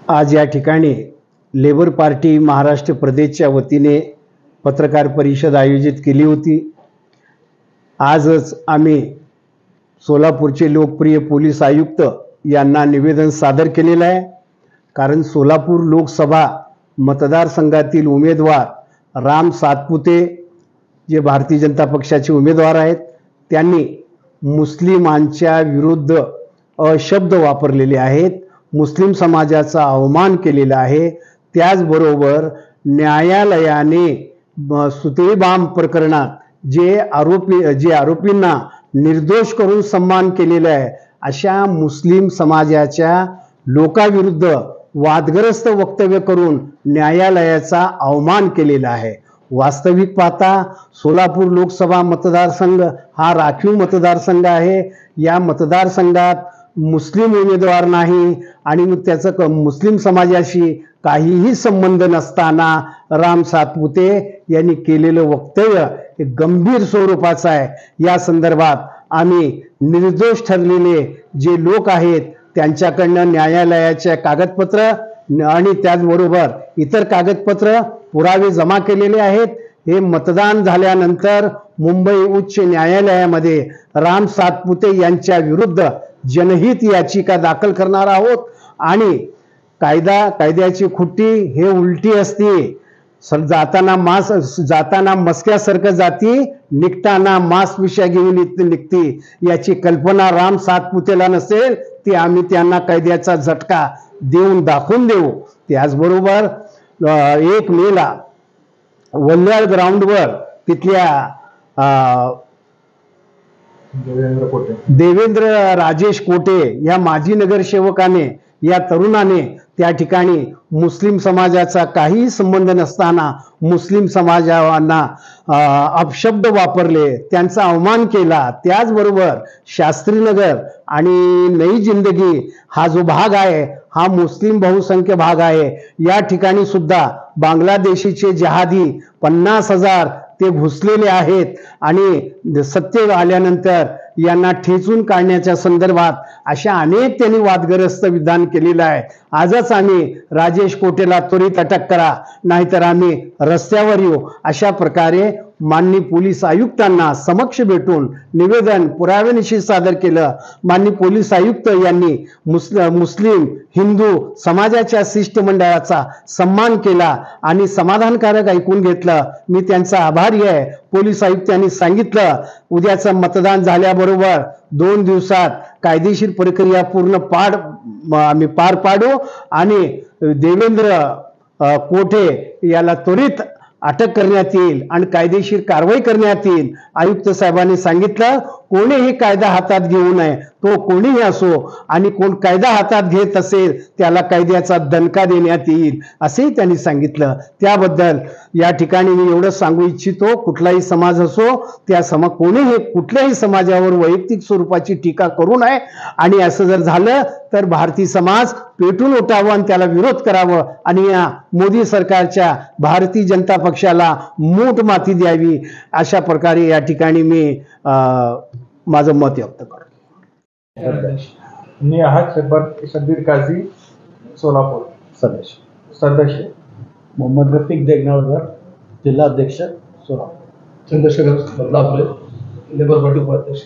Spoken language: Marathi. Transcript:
आज या ठिकाणी लेबर पार्टी महाराष्ट्र प्रदेशच्या वतीने पत्रकार परिषद आयोजित केली होती। आजच आम्ही सोलापूरचे लोकप्रिय पोलीस आयुक्त यांना निवेदन सादर केलेलं आहे। कारण सोलापूर लोकसभा मतदारसंघातील उमेदवार राम सातपुते जे भारतीय जनता पक्षाचे उमेदवार आहेत, त्यांनी मुस्लिमांच्या विरुद्ध अशब्द वापरलेले आहेत, मुस्लिम समाजाचा अवमान केलेला आहे। त्याचबरोबर न्यायालयाने सुतळी बॉम्ब प्रकरणात जे आरोपींना निर्दोष करून सम्मान केलेला आहे, अशा मुस्लिम समाजाच्या लोकांविरुद्ध वादग्रस्त वक्तव्य करून न्यायालयाचा अवमान केलेला आहे। वास्तविक पाहता सोलापूर लोकसभा मतदारसंघ हा राखीव मतदारसंघ आहे। या मतदारसंघात मुस्लिम उमेदवार नाही आणि त्याचा मुस्लिम समाजाशी काहीही संबंध नसताना राम सातपुते यांनी केलेलं वक्तव्य हे गंभीर स्वरूपाचं आहे। या संदर्भात आम्ही निर्दोष ठरलेले जे लोक आहेत त्यांच्याकडनं न्यायालयाचे कागदपत्र आणि त्याचबरोबर इतर कागदपत्र पुरावे जमा केलेले आहेत। हे मतदान झाल्यानंतर मुंबई उच्च न्यायालयामध्ये राम सातपुते यांच्या विरुद्ध जनहित याचिका दाखल करणार आहोत। आणि कायद्याची खुट्टी हे उलटी असते। जाताना मस्क्यासारखं जाती, निघताना मांस पिशा घेऊन निघती। याची कल्पना राम सातपुतेला नसेल ती आम्ही त्यांना कायद्याचा झटका देऊन दाखवून देऊ। त्याचबरोबर 1 मेला वल्ल्याळ ग्राउंडवर तिथल्या देवेंद्र राजेश कोटे या माजी नगरसेवकाने या तरुणाने त्या ठिकाणी मुस्लिम समाजाचा काही संबंध नसताना मुस्लिम समाजाला अपशब्द वापरले, त्यांचा अवमान केला। त्याचबरोबर शास्त्रीनगर आणि नई जिंदगी हा जो भाग आहे हा मुस्लिम बहुसंख्य भाग आहे। या ठिकाणी सुद्धा बांगलादेशीचे जहादी 50,000 ते घुसलेले आहेत आणि सत्य आल्यानंतर यांना ठेचून काढण्याच्या संदर्भात अशा अनेक त्यांनी वादग्रस्त विधान केलेलं आहे। आजच आम्ही राजेश कोटेला त्वरित अटक करा, नाहीतर आम्ही रस्त्यावर येऊ, अशा प्रकारे माननीय पोलीस आयुक्तांना समक्ष भेटून निवेदन पुराव्यानिशी सादर केलं। माननीय पोलीस आयुक्त यांनी मुस्लिम हिंदू समाजाच्या शिष्टमंडळाचा सन्मान केला आणि समाधानकारक ऐकून घेतलं। मी त्यांचा आभारी आहे। पोलीस आयुक्तांनी सांगितलं उद्याचं मतदान झाल्याबरोबर 2 दिवसात कायदेशीर प्रक्रिया आम्ही पार पाडू आणि देवेंद्र कोठे याला त्वरित अटक करण्यात येईल आणि कायदेशीर कारवाई करण्यात येईल। आयुक्त साहेबांनी सांगितलं कोणीही कायदा हातात घेऊ नये, तो कोणीही असो, आणि कोण कायदा हातात घेत असेल त्याला कायद्याचा दणका देण्यात येईल असेही त्यांनी सांगितलं। त्याबद्दल या ठिकाणी मी एवढं सांगू इच्छितो, कुठलाही समाज असो कोणीही कुठल्याही समाजावर वैयक्तिक स्वरूपाची टीका करू नये आणि असं जर झालं तर भारतीय समाज पेटून उठावं आणि त्याला विरोध करावं आणि या मोदी सरकारच्या भारतीय जनता पक्षाला मूठ माती द्यावी, अशा प्रकारे या ठिकाणी मी माझं मत व्यक्त करतो। मी आहात शब्बीर काझी, सोलापूर सदस्य मोहम्मद रफीक देगनाळकर, जिल्हा अध्यक्ष सोलापूर। चंद्रशेखर बदलापुरे, लेबर पार्टी उपाध्यक्ष।